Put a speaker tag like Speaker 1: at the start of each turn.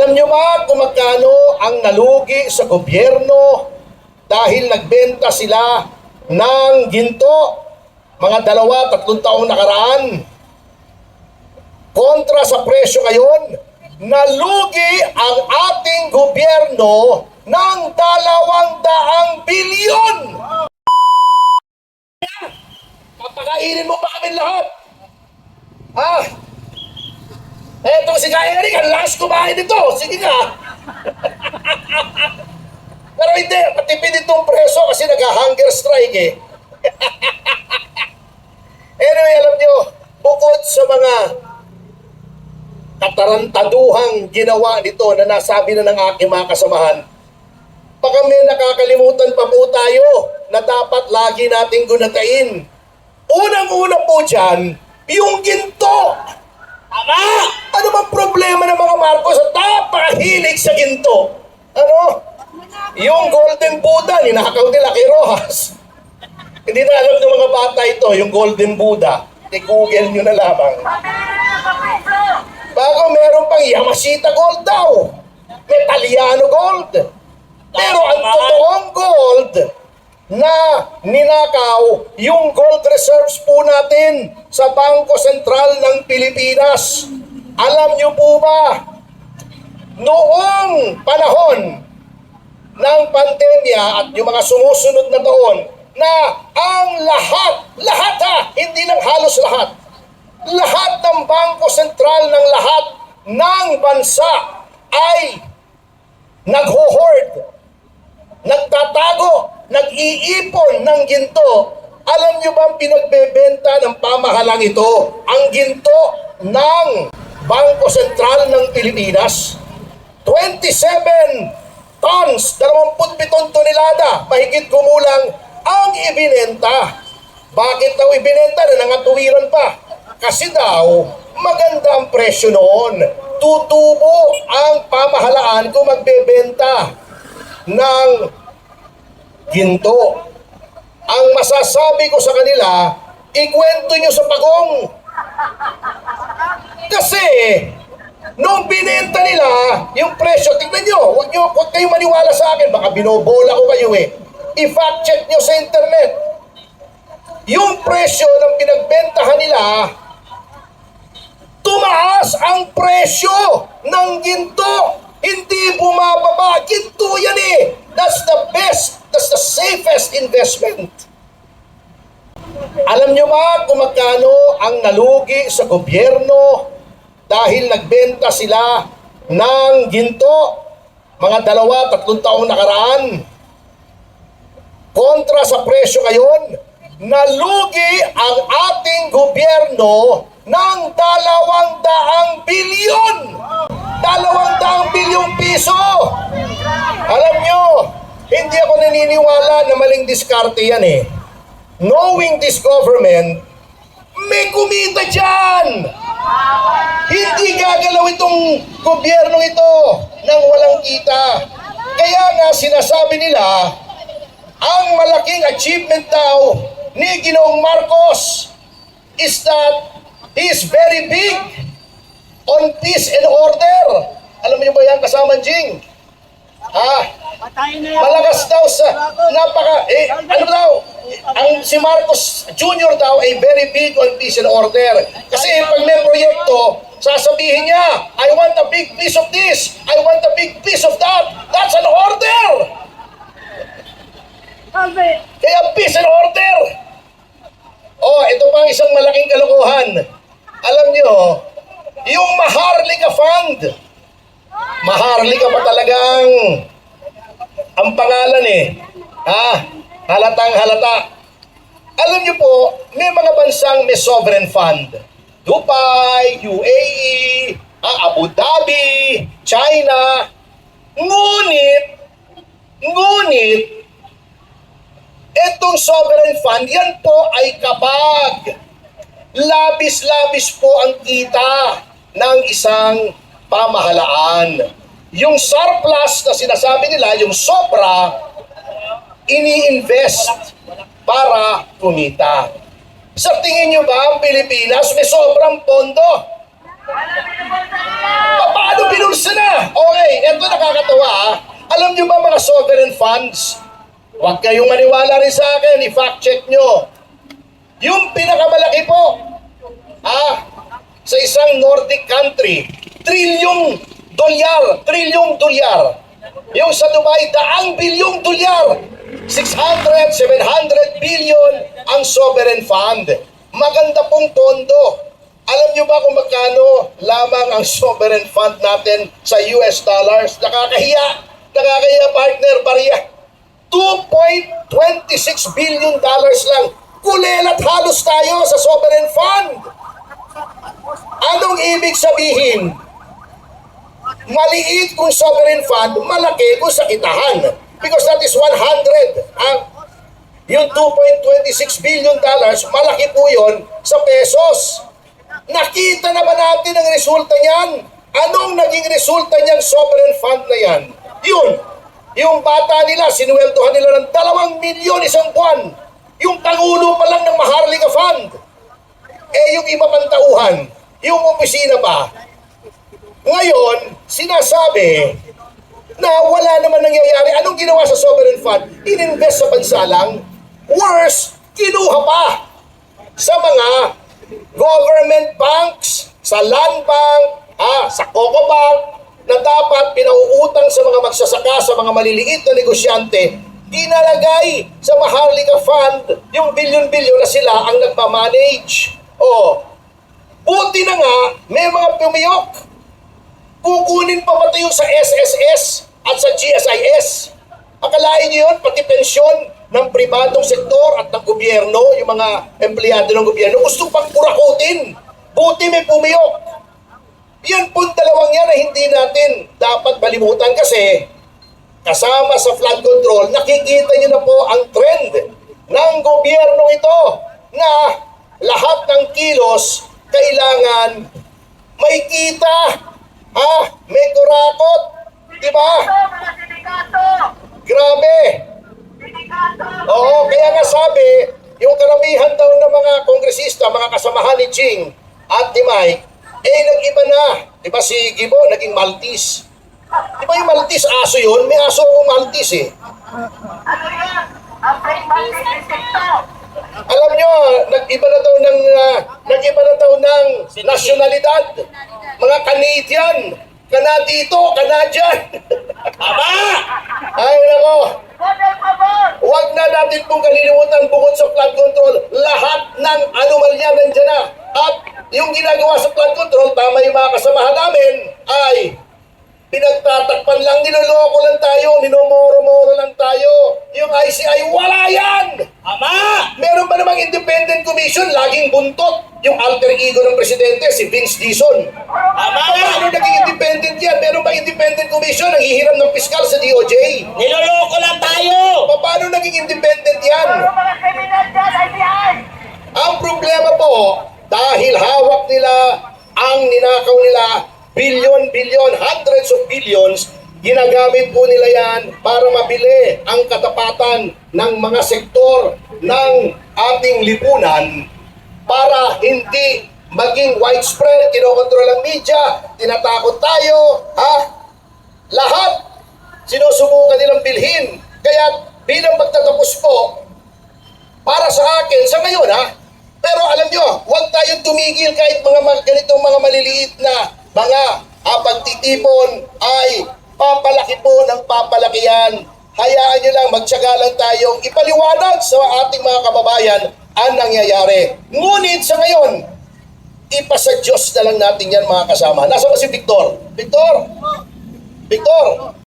Speaker 1: Alam nyo ba kung magkano ang nalugi sa gobyerno dahil nagbenta sila ng ginto mga 2-3 taong nakaraan? Kontra sa presyo ngayon, nalugi ang ating gobyerno ng 200 bilyon. Papakainin mo pa kami lahat. Eto si Kaya Eric, ang lakas kumain nito. Sige nga. Pero hindi, matipid itong preso kasi nag-hunger strike eh. Anyway, alam nyo, bukod sa mga katarantaduhang ginawa nito na nasabi na ng aking mga kasamahan, baka may nakakalimutan pa po tayo na dapat lagi nating gunatain. Unang-una po dyan, yung ginto. Ama! Ano bang problema ng mga Marcos at napakahilig sa ginto? Ano? Yung Golden Buddha, ninakaw nila kay Rojas. Hindi na alam ng mga bata ito, yung Golden Buddha. I-google nyo na lamang. Bago meron pang Yamashita Gold daw. Metaliano Gold. Pero ang totoong gold na ninakaw, yung gold reserves po natin sa Bangko Sentral ng Pilipinas. Alam nyo po ba, noong panahon ng pandemya at yung mga sumusunod na taon, na ang lahat hindi lang halos lahat ng Bangko Sentral ng lahat ng bansa ay nagho-hoard, nagtatago, nag-iipon ng ginto. Alam nyo bang pinagbebenta ng pamahalang ito ang ginto ng Bangko Sentral ng Pilipinas? 27 tons, 27 tonelada, mahigit kumulang ang ibinenta. Bakit daw ibinenta na nangatuwiran pa? Kasi daw, maganda ang presyo noon. Tutubo ang pamahalaan kung magbebenta ng ginto. Ang masasabi ko sa kanila, ikwento nyo sa pagong. Kasi, nung binenta nila, yung presyo, tignan nyo, huwag kayong maniwala sa akin, baka binobola ko kayo eh. I-fact check nyo sa internet. Yung presyo ng pinagbentahan nila, tumaas ang presyo ng ginto. Hindi bumababa. Ginto yan eh. That's the best, that's the safest investment. Alam nyo ba kung magkano ang nalugi sa gobyerno dahil nagbenta sila ng ginto mga 2-3 taong nakaraan? Kontra sa presyo ngayon, nalugi ang ating gobyerno ng 200 bilyon. 200 bilyong piso. Alam nyo, hindi ako naniniwala na maling diskarte yan eh. Knowing this government, may kumita dyan. Hindi gagalaw itong gobyernong ito nang walang kita. Kaya nga sinasabi nila, ang malaking achievement daw ni Ginoong Marcos is that he is very big on peace and order. Alam niyo ba yan, kasama Jing? Malakas daw sa ano daw? Ang si Marcos Jr. daw ay very big on peace and order. Kasi pag may proyekto, sasabihin niya, I want a big piece of this, I want a big piece of that. That's an order. Kaya peace and order. Ito pa isang malaking kalokohan. Alam niyo, yung Maharlika Fund. Maharlika pa talagang ang pangalan eh. Halatang halata. Alam niyo po, may mga bansang may sovereign fund. Dubai, UAE, Abu Dhabi, China. Ngunit, itong sovereign fund, yan po ay kapag labis-labis po ang kita ng isang pamahalaan. Yung surplus na sinasabi nila, yung sobra, ini-invest para kumita. Sa tingin nyo ba ang Pilipinas may sobrang pondo? Paano binulsa na? Okay, funds. Huwag kayong maniwala rin sa akin, i-fact check nyo. Yung pinakamalaki po, sa isang Nordic country, trilyong dolyar. Yung sa Dubai, daang bilyong dolyar. 600, 700 billion ang sovereign fund. Maganda pong pondo. Alam nyo ba kung magkano lamang ang sovereign fund natin sa US dollars? Nakakahiya, partner, Maria. 2.26 billion dollars lang. Kulelat halos tayo sa sovereign fund. Anong ibig sabihin? Maliit kung sovereign fund, malaki kung sa kitahan. Because that is 100. Yung 2.26 billion dollars, malaki po yun sa pesos. Nakita na ba natin ang resulta niyan? Anong naging resulta niyang sovereign fund na yan? Yung bata nila, sinuweldohan nila ng 2 milyon isang buwan. Yung pangulo pa lang ng Maharlika Fund. Yung iba pang tauhan, yung opisina pa. Ngayon, sinasabi na wala naman nangyayari. Anong ginawa sa sovereign fund? Ininvest sa bansa lang. Worse, kinuha pa sa mga government banks, sa land bank, sa Coco Bank, na dapat pinauutang sa mga magsasaka, sa mga maliliit na negosyante, dinalagay sa Maharlika Fund yung bilyon-bilyon na sila ang nagmamanage. Buti na nga, may mga pumiyok. Kukunin pa ba tayo sa SSS at sa GSIS? Akalain niyo yun, pati pensyon ng pribadong sektor at ng gobyerno, yung mga empleyado ng gobyerno, gusto pang kurakutin. Buti may pumiyok. Yan po dalawang yan na hindi natin dapat malimutan kasi kasama sa flood control, nakikita niyo na po ang trend ng gobyerno ito na lahat ng kilos kailangan may kita, may kurakot, di ba? Grabe. Oo, kaya nga sabi, yung karamihan daw ng mga kongresista, mga kasamahan ni Ching at ni Mike, nag-iba na. Di ba si Gibo, naging Maltese. Di ba yung Maltese, aso yun? May aso akong Maltese eh.
Speaker 2: Ano yan? Ang plain Maltese ito.
Speaker 1: Alam nyo, nag-iba na daw ng nasyonalidad. Mga Canadian, Canadito, Canadian. Aba! Ay, nako. Huwag na natin pong kalilimutan bukod sa flood control. Lahat ng anomalya nandiyan na. At yung ginagawa sa flood control, tama yung mga kasamahan namin, ay pinagtatakpan lang, niloloko lang tayo, minomoro-moro lang tayo. Yung ICI, wala yan! Ama! Meron ba namang independent commission? Laging buntot. Yung alter ego ng presidente, si Vince Dizon. Ama! Paano naging independent yan? Meron ba independent commission? Nanghihiram ng piskal sa DOJ?
Speaker 3: Niloloko lang tayo!
Speaker 1: Paano naging independent yan?
Speaker 2: Ano mga kriminal dyan, ICI?
Speaker 1: Ang problema po, dahil hawak nila ang ninakaw nila, bilyon, hundreds of billions, ginagamit po nila yan para mabili ang katapatan ng mga sektor ng ating lipunan para hindi maging widespread, kinokontrol ang media, tinatakot tayo, lahat sinusubukan nilang bilhin. Kaya bilang magtatapos po, para sa akin, sa ngayon pero alam nyo, huwag tayong tumigil kahit mga ganitong mga maliliit na mga pagtitipon ay papalaki po ng papalaki yan. Hayaan nyo lang, magtyaga lang tayong ipaliwanag sa ating mga kababayan ang nangyayari. Ngunit sa ngayon, ipasa Diyos na lang natin yan mga kasama. Nasa ba si Victor? Victor!